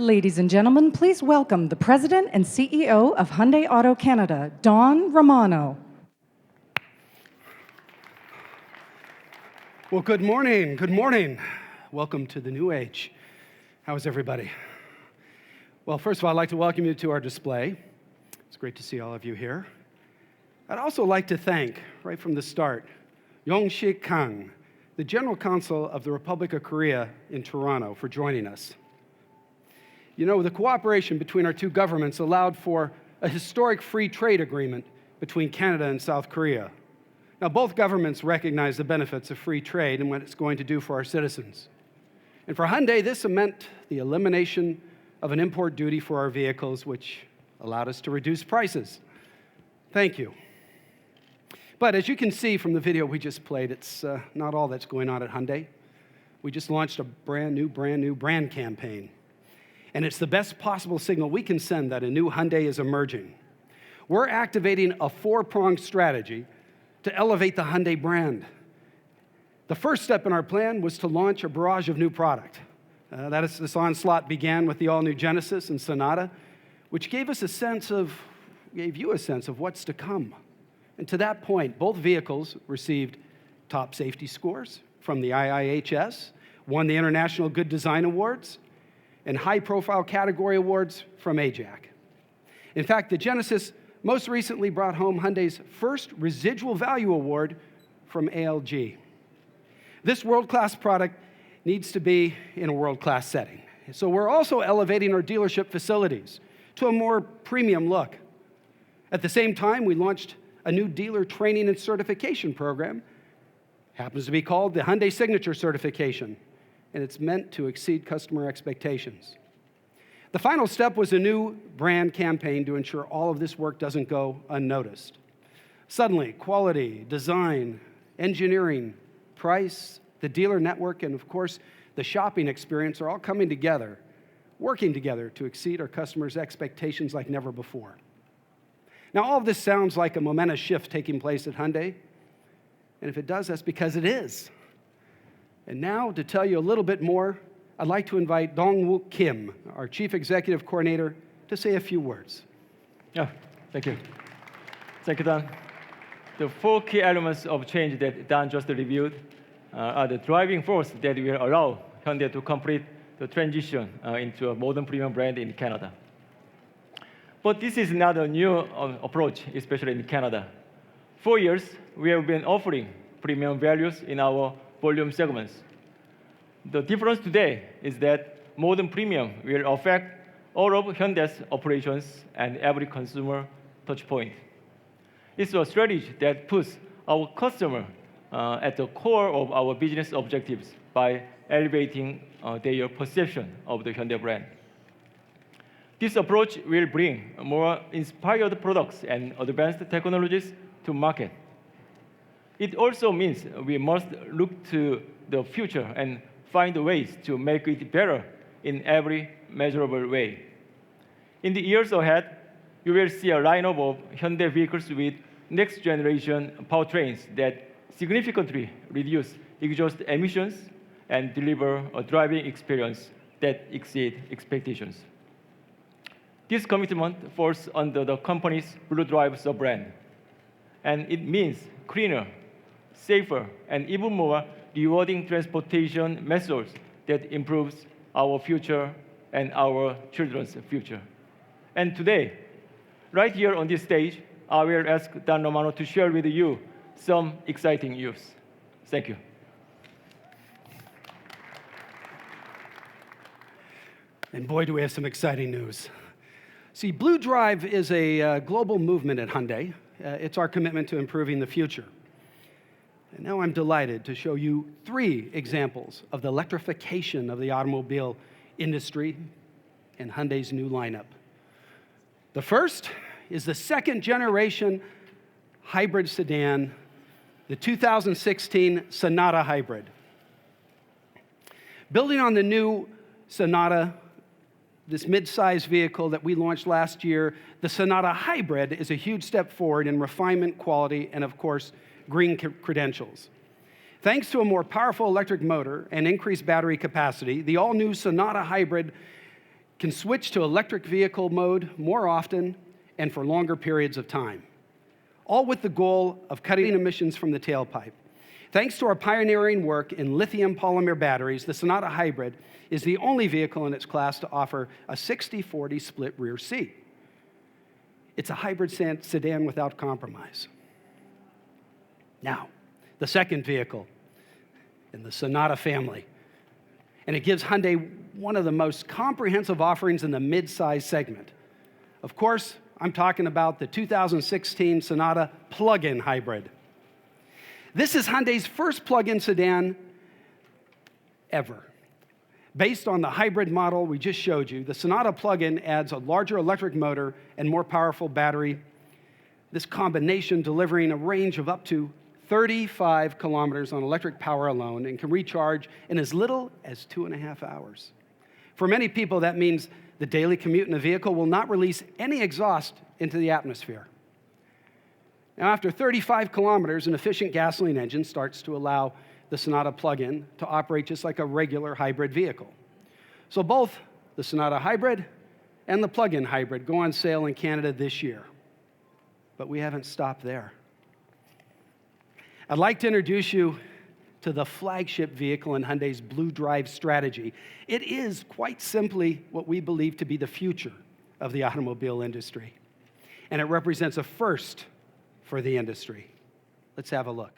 Ladies and gentlemen, please welcome the President and CEO of Hyundai Auto Canada, Don Romano. Well, good morning. Good morning. Welcome to the new age. How is everybody? Well, first of all, I'd like to welcome you to our display. It's great to see all of you here. I'd also like to thank, right from the start, Yong-Shik Kang, the General Counsel of the Republic of Korea in Toronto, for joining us. You know, the cooperation between our two governments allowed for a historic free trade agreement between Canada and South Korea. Now, both governments recognize the benefits of free trade and what it's going to do for our citizens. And for Hyundai, this meant the elimination of an import duty for our vehicles, which allowed us to reduce prices. Thank you. But as you can see from the video we just played, it's not all that's going on at Hyundai. We just launched a brand new brand campaign. And it's the best possible signal we can send that a new Hyundai is emerging. We're activating a four-pronged strategy to elevate the Hyundai brand. The first step in our plan was to launch a barrage of new product. This onslaught began with the all-new Genesis and Sonata, which gave you a sense of what's to come. And to that point, both vehicles received top safety scores from the IIHS, won the International Good Design Awards, and high-profile category awards from AJAC. In fact, the Genesis most recently brought home Hyundai's first residual value award from ALG. This world-class product needs to be in a world-class setting. So we're also elevating our dealership facilities to a more premium look. At the same time, we launched a new dealer training and certification program. Happens to be called the Hyundai Signature Certification, and it's meant to exceed customer expectations. The final step was a new brand campaign to ensure all of this work doesn't go unnoticed. Suddenly, quality, design, engineering, price, the dealer network, and of course, the shopping experience are all coming together, working together to exceed our customers' expectations like never before. Now, all of this sounds like a momentous shift taking place at Hyundai, and if it does, that's because it is. And now, to tell you a little bit more, I'd like to invite Dong-Wook Kim, our Chief Executive Coordinator, to say a few words. Yeah, thank you. Thank you, Don. The four key elements of change that Don just reviewed are the driving force that will allow Hyundai to complete the transition into a modern premium brand in Canada. But this is not a new approach, especially in Canada. For years, we have been offering premium values in our volume segments. The difference today is that modern premium will affect all of Hyundai's operations and every consumer touch point. It's a strategy that puts our customer at the core of our business objectives by elevating their perception of the Hyundai brand. This approach will bring more inspired products and advanced technologies to market. It also means we must look to the future and find ways to make it better in every measurable way. In the years ahead, you will see a lineup of Hyundai vehicles with next-generation powertrains that significantly reduce exhaust emissions and deliver a driving experience that exceeds expectations. This commitment falls under the company's Blue Drive sub-brand, and it means cleaner, safer, and even more rewarding transportation methods that improves our future and our children's future. And today, right here on this stage, I will ask Don Romano to share with you some exciting news. Thank you. And boy, do we have some exciting news. See, Blue Drive is a global movement at Hyundai. It's our commitment to improving the future. And now I'm delighted to show you 3 examples of the electrification of the automobile industry in Hyundai's new lineup. The first is the second-generation hybrid sedan, the 2016 Sonata Hybrid. Building on the new Sonata, this mid-size vehicle that we launched last year, the Sonata Hybrid is a huge step forward in refinement, quality, and of course, green credentials. Thanks to a more powerful electric motor and increased battery capacity, the all-new Sonata Hybrid can switch to electric vehicle mode more often and for longer periods of time, all with the goal of cutting emissions from the tailpipe. Thanks to our pioneering work in lithium polymer batteries, the Sonata Hybrid is the only vehicle in its class to offer a 60-40 split rear seat. It's a hybrid sedan without compromise. Now, the second vehicle in the Sonata family, and it gives Hyundai one of the most comprehensive offerings in the mid-size segment. Of course, I'm talking about the 2016 Sonata plug-in hybrid. This is Hyundai's first plug-in sedan ever. Based on the hybrid model we just showed you, the Sonata plug-in adds a larger electric motor and more powerful battery, this combination delivering a range of up to 35 kilometers on electric power alone and can recharge in as little as 2.5 hours. For many people, that means the daily commute in a vehicle will not release any exhaust into the atmosphere. Now, after 35 kilometers, an efficient gasoline engine starts to allow the Sonata plug-in to operate just like a regular hybrid vehicle. So both the Sonata Hybrid and the plug-in hybrid go on sale in Canada this year. But we haven't stopped there. I'd like to introduce you to the flagship vehicle in Hyundai's Blue Drive strategy. It is quite simply what we believe to be the future of the automobile industry. And it represents a first for the industry. Let's have a look.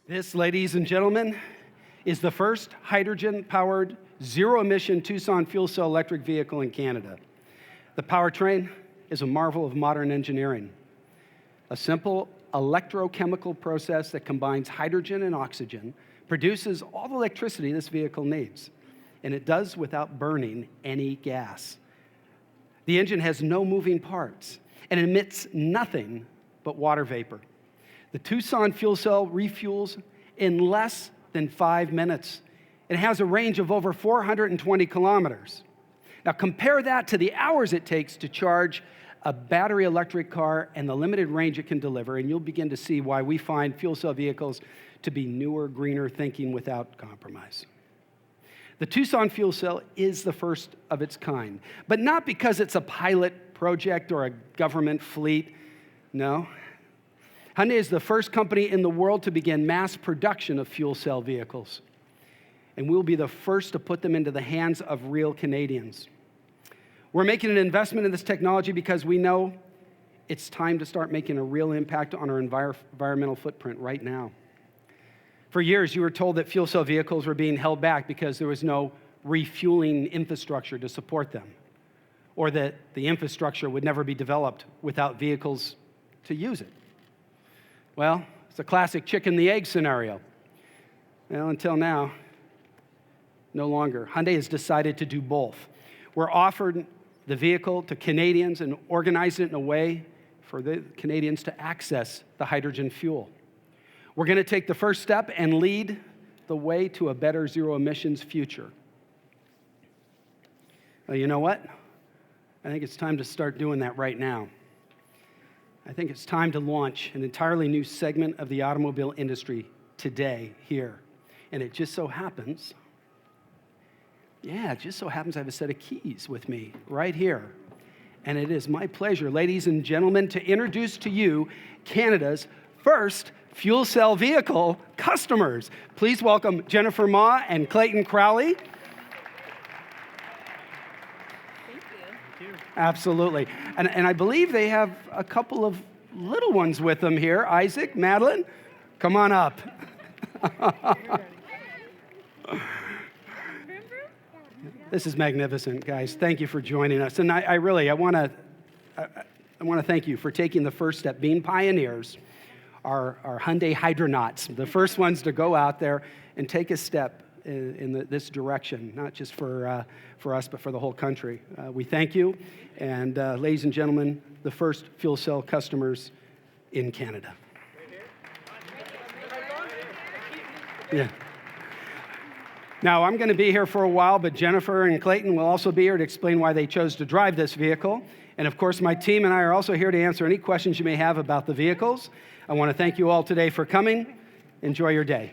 This, ladies and gentlemen, is the first hydrogen-powered, zero-emission Tucson fuel cell electric vehicle in Canada. The powertrain is a marvel of modern engineering. A simple electrochemical process that combines hydrogen and oxygen produces all the electricity this vehicle needs, and it does without burning any gas. The engine has no moving parts and emits nothing but water vapor. The Tucson fuel cell refuels in less than 5 minutes. It has a range of over 420 kilometers. Now compare that to the hours it takes to charge a battery electric car and the limited range it can deliver, and you'll begin to see why we find fuel cell vehicles to be newer, greener thinking without compromise. The Tucson fuel cell is the first of its kind, but not because it's a pilot project or a government fleet. No. Hyundai is the first company in the world to begin mass production of fuel cell vehicles, and we'll be the first to put them into the hands of real Canadians. We're making an investment in this technology because we know it's time to start making a real impact on our environmental footprint right now. For years, you were told that fuel cell vehicles were being held back because there was no refueling infrastructure to support them, or that the infrastructure would never be developed without vehicles to use it. Well, it's a classic chicken and the egg scenario. Well, until now, no longer. Hyundai has decided to do both. We're offering the vehicle to Canadians and organize it in a way for the Canadians to access the hydrogen fuel. We're going to take the first step and lead the way to a better zero emissions future. Well, you know what? I think it's time to start doing that right now. I think it's time to launch an entirely new segment of the automobile industry today, here. And it just so happens, I have a set of keys with me right here. And it is my pleasure, ladies and gentlemen, to introduce to you Canada's first fuel cell vehicle customers. Please welcome Jennifer Ma and Clayton Crowley. Absolutely. And I believe they have a couple of little ones with them here. Isaac, Madeline, come on up. This is magnificent, guys. Thank you for joining us. And I want to thank you for taking the first step, being pioneers, our Hyundai Hydronauts, the first ones to go out there and take a step in this direction, not just for us, but for the whole country. We thank you. And ladies and gentlemen, the first fuel cell customers in Canada. Yeah. Now, I'm going to be here for a while, but Jennifer and Clayton will also be here to explain why they chose to drive this vehicle. And of course, my team and I are also here to answer any questions you may have about the vehicles. I want to thank you all today for coming. Enjoy your day.